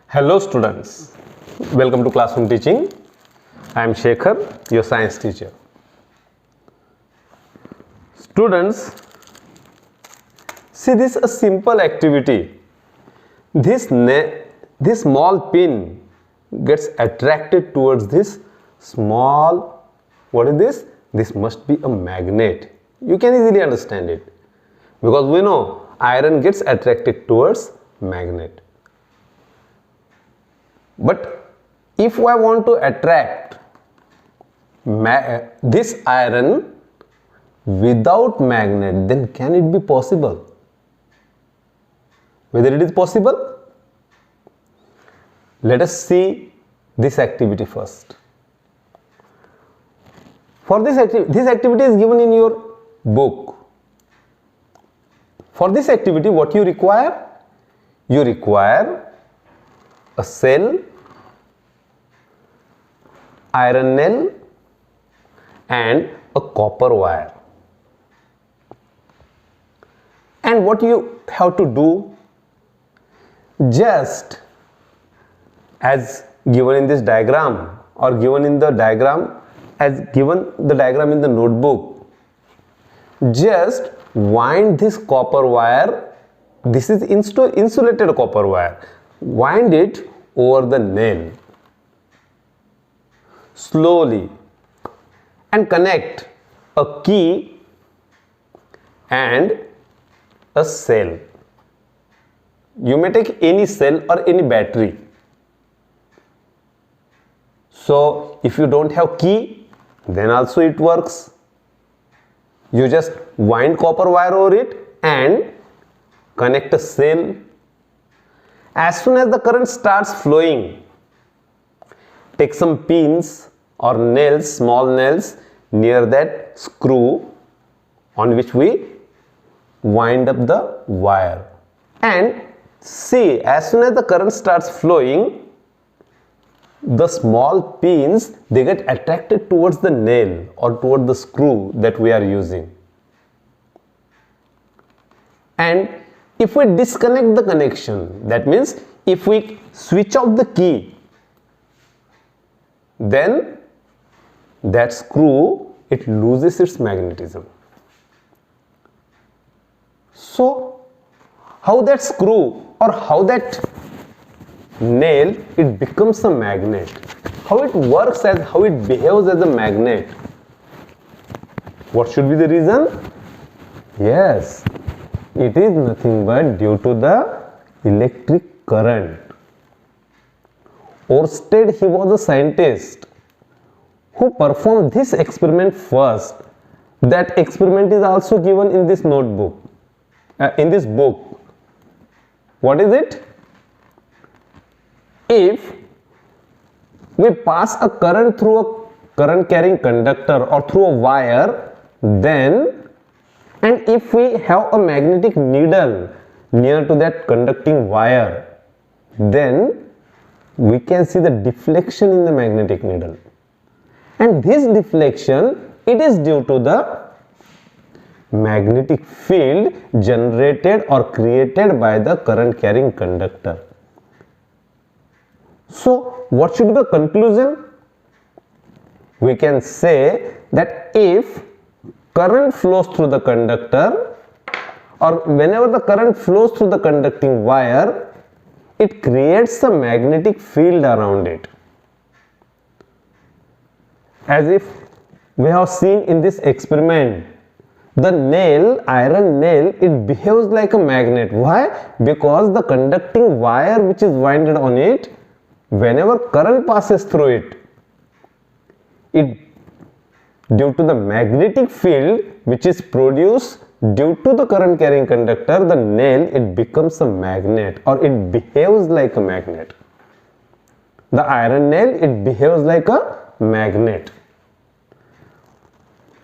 Hello students, welcome to Classroom Teaching. I am Shekhar, your science teacher. Students, see this a simple activity. This small pin gets attracted towards this small, what is this? This must be a magnet. You can easily understand it because we know iron gets attracted towards magnet. But if I want to attract this iron without magnet, then can it be possible? Whether it is possible? Let us see this activity first. For this activity is given in your book. For this activity, what you require? You require a cell, iron nail and a copper wire. And what you have to do, just as given in this diagram or given in the diagram, as given the diagram in the notebook, just wind this copper wire. This is insulated copper wire. Wind it over the nail slowly and connect a key and a cell. You may take any cell or any battery. So if you don't have key, then also it works. You just wind copper wire over it and connect a cell. As soon as the current starts flowing, take some pins or nails, small nails near that screw on which we wind up the wire. And see, as soon as the current starts flowing, the small pins, they get attracted towards the nail or toward the screw that we are using. And if we disconnect the connection, that means if we switch off the key, then that screw, it loses its magnetism. So how that screw or how that nail, it becomes a magnet, how it works, as how it behaves as a magnet, what should be the reason? Yes, it is nothing but due to the electric current. Oersted, he was a scientist who performed this experiment first. That experiment is also given in this notebook, in this book. What is it? If we pass a current through a current carrying conductor or through a wire, then, and if we have a magnetic needle near to that conducting wire, then we can see the deflection in the magnetic needle. And this deflection, it is due to the magnetic field generated or created by the current carrying conductor. So what should be the conclusion? We can say that if current flows through the conductor, or whenever the current flows through the conducting wire, it creates a magnetic field around it. As if we have seen in this experiment, the nail, iron nail, it behaves like a magnet. Why? Because the conducting wire which is winded on it, whenever current passes through it, due to the magnetic field which is produced due to the current carrying conductor, the nail, it becomes a magnet or it behaves like a magnet. The iron nail, it behaves like a magnet.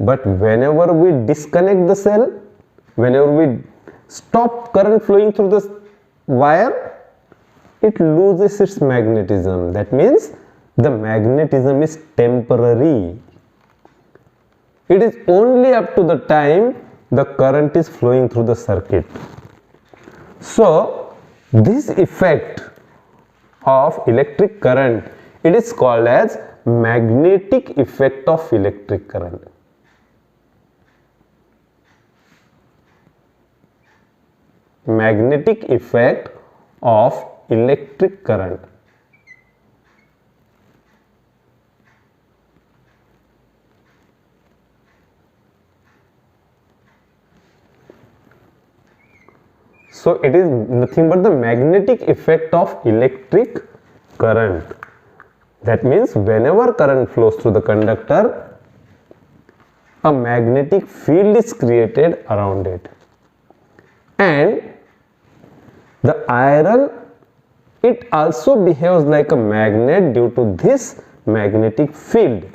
But whenever we disconnect the cell, whenever we stop current flowing through the wire, it loses its magnetism. That means the magnetism is temporary. It is only up to the time the current is flowing through the circuit. So this effect of electric current, it is called as magnetic effect of electric current. Magnetic effect of electric current. So it is nothing but the magnetic effect of electric current. That means whenever current flows through the conductor, a magnetic field is created around it, and the iron, it also behaves like a magnet due to this magnetic field,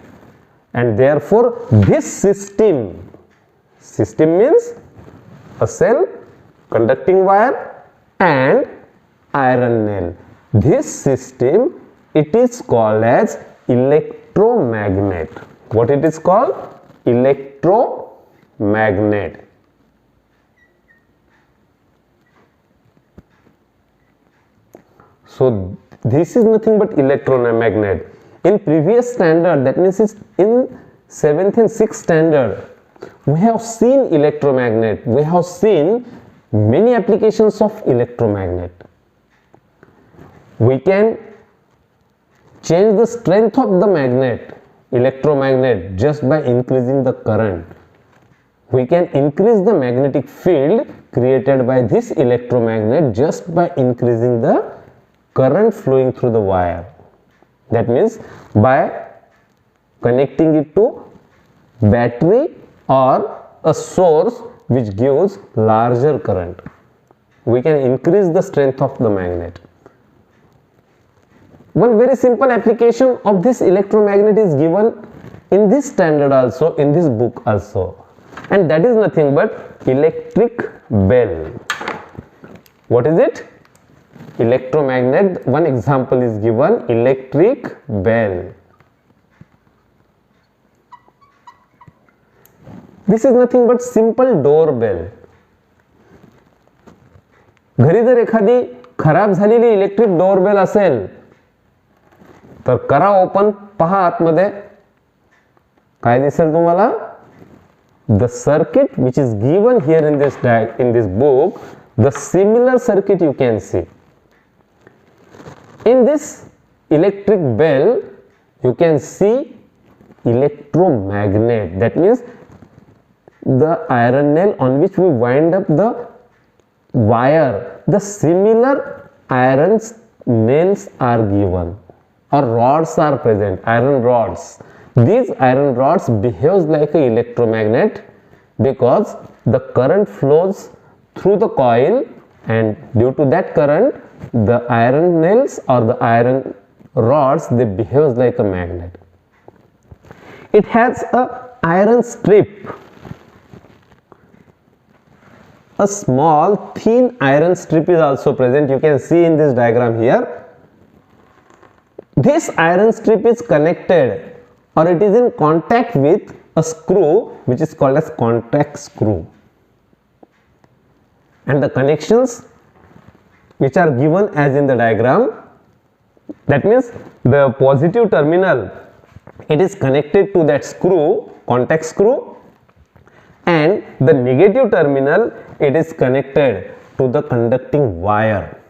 and therefore this system means a cell, conducting wire and iron nail. This system, it is called as electromagnet. What it is called? Electromagnet. So this is nothing but electromagnet. In previous standard, that means in 7th and 6th standard, we have seen electromagnet. We have seen many applications of electromagnet. We can change the strength of the magnet, electromagnet, just by increasing the current. We can increase the magnetic field created by this electromagnet just by increasing the current flowing through the wire. That means by connecting it to battery or a source which gives larger current, we can increase the strength of the magnet. One very simple application of this electromagnet is given in this standard also, in this book also, and that is nothing but electric bell. What is it? Electromagnet. One example is given, electric bell. This is nothing but simple doorbell. घरी जर एखादी खराब झालेली electric doorbell असेल तर करा open, पहा आतमध्ये काय दिसेल तुम्हाला? The circuit which is given here in this book, the similar circuit you can see. In this electric bell, you can see electromagnet. That means the iron nail on which we wind up the wire, the similar iron nails are given, or rods are present, iron rods. These iron rods behaves like an electromagnet because the current flows through the coil, and due to that current the iron nails or the iron rods, they behaves like a magnet. It has a iron strip, a small thin iron strip is also present. You can see in this diagram here. This iron strip is connected, or it is in contact with a screw which is called as contact screw, and the connections which are given as in the diagram, that means the positive terminal, it is connected to that screw, contact screw, and the negative terminal, it is connected to the conducting wire.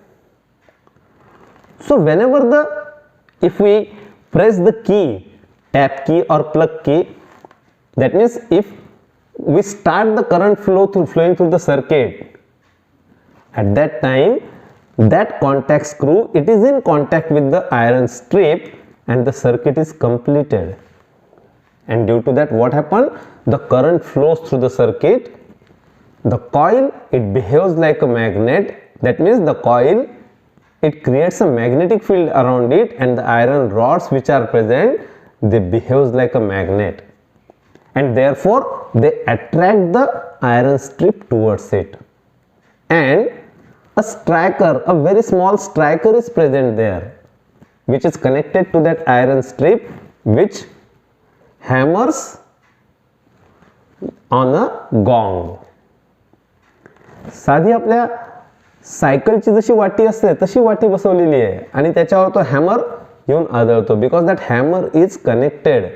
So whenever if we press the key, tap key or plug key, that means if we start the current flowing through the circuit, at that time that contact screw, it is in contact with the iron strip and the circuit is completed, and due to that what happened, the current flows through the circuit. The coil, it behaves like a magnet. That means the coil, it creates a magnetic field around it, and the iron rods which are present, they behaves like a magnet, and therefore they attract the iron strip towards it, and a striker, a very small striker is present there which is connected to that iron strip, which hammers on a gong. साधी आपल्या सायकलची जशी वाटी असते तशी वाटी बसवलेली आहे आणि त्याच्यावर तो हॅमर येऊन आदळतो because that hammer is connected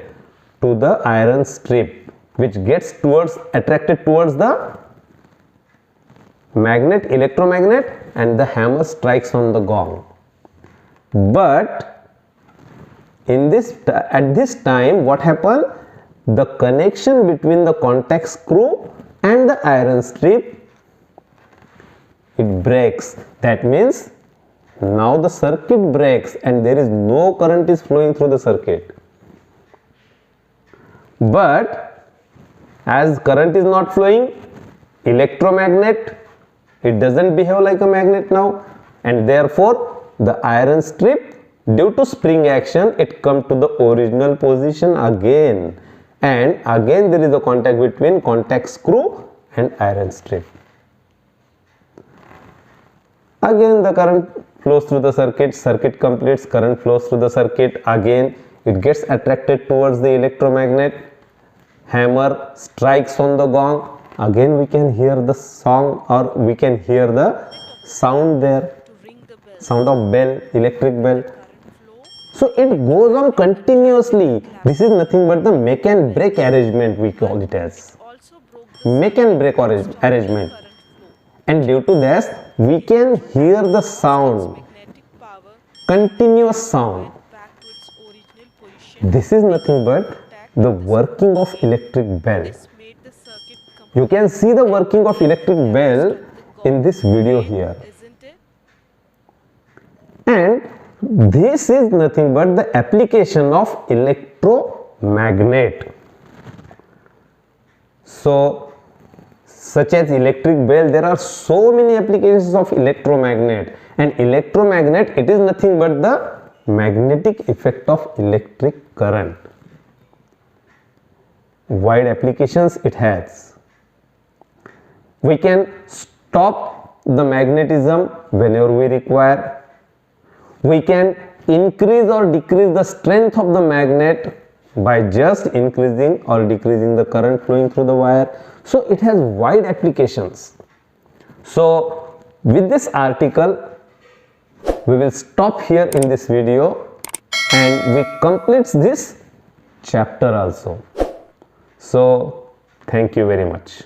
to the iron strip which gets attracted towards the electromagnet, and the hammer strikes on the gong. But at this time, what happened? The connection between the contact screw and the iron strip, it breaks. That means now the circuit breaks and there is no current is flowing through the circuit. But as current is not flowing, electromagnet, it doesn't behave like a magnet now, and therefore the iron strip, due to spring action, it come to the original position again, and again there is a contact between contact screw and iron strip. Again the current flows through the circuit completes, current flows through the circuit, again it gets attracted towards the electromagnet, hammer strikes on the gong, again we can hear the song, or we can hear the sound there, sound of bell, electric bell. So it goes on continuously. This is nothing but the make and break arrangement, we call it as make and break arrangement, and due to this we can hear the sound, continuous sound. This is nothing but the working of electric bell. You can see the working of electric bell in this video here. And this is nothing but the application of electromagnet. So, such as electric bell, there are so many applications of electromagnet. And electromagnet, it is nothing but the magnetic effect of electric current. Wide applications it has. We can stop the magnetism whenever we require. We can increase or decrease the strength of the magnet by just increasing or decreasing the current flowing through the wire. So it has wide applications. So with this article we will stop here in this video and we complete this chapter also. So thank you very much.